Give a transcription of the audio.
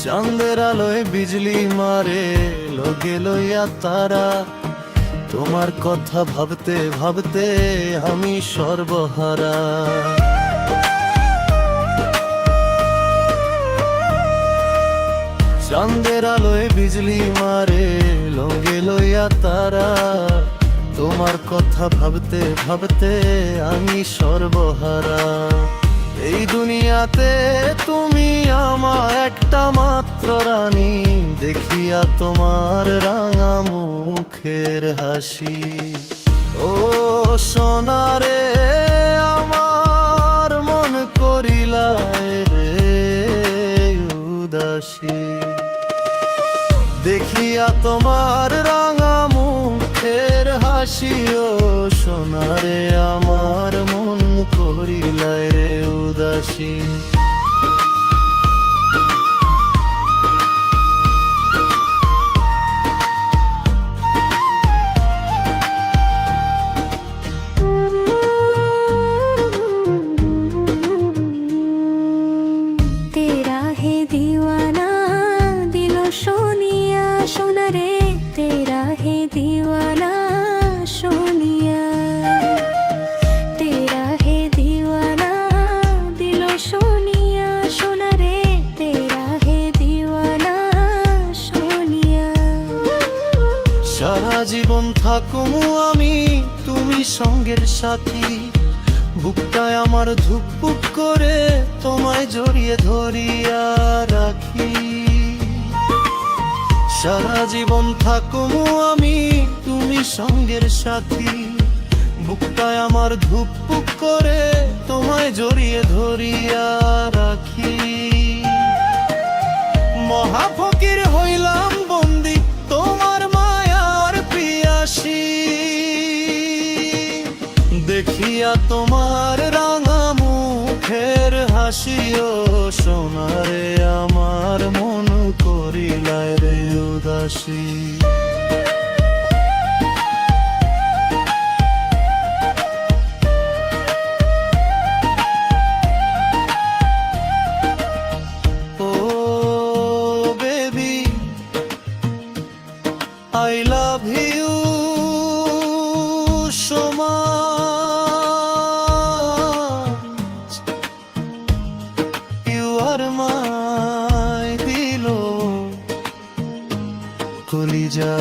চাঁদের আলোয় বিজলি মারে লোকে লইয়া তারা, তোমার কথা ভাবতে ভাবতে আমি সর্বহারা। চাঁদের আলোয় বিজলি মারে লোকে লইয়া তারা, তোমার কথা ভাবতে ভাবতে আমি সর্বহারা। এই দুনিয়াতে তুমি আমার একটা মাত্র রানী, দেখিয়া তোমার রাঙা মুখের হাসি। ও সোনারে আমার মন করিলায় রে উদাসী, দেখিয়া তোমার রাঙা মুখের হাসি। ও সোনারে আমার মন করিলায় রে উদাসী। तेरा है दीवाना दिलो सोनिया सोना रे, तेरा है दीवाना सोनिया। तेरा है दीवाना दिलो सोनिया सोना रे, तेरा है दीवाना सोनिया। সারা জীবন থাকুম আমি তুমি সঙ্গের সাথী, বুকটায় আমার ধুকপুক করে তোমায় জড়িয়ে ধরিয়া রাখি। সারা জীবন থাকুম আমি তুমি সঙ্গের সাথী, বুকটায় আমার ধুকপুক করে তোমায় জড়িয়ে ধরিয়া রাখি। মহাফকির হইলাম বন্দি তোমার মায়ার পিয়াসী, দেখিয়া তোমার রাঙা মুখের হাসি। ও সোনারে আমার মন করিলায় রে উদাসী। ও baby I love you so much, you are my pillow, কলিজা।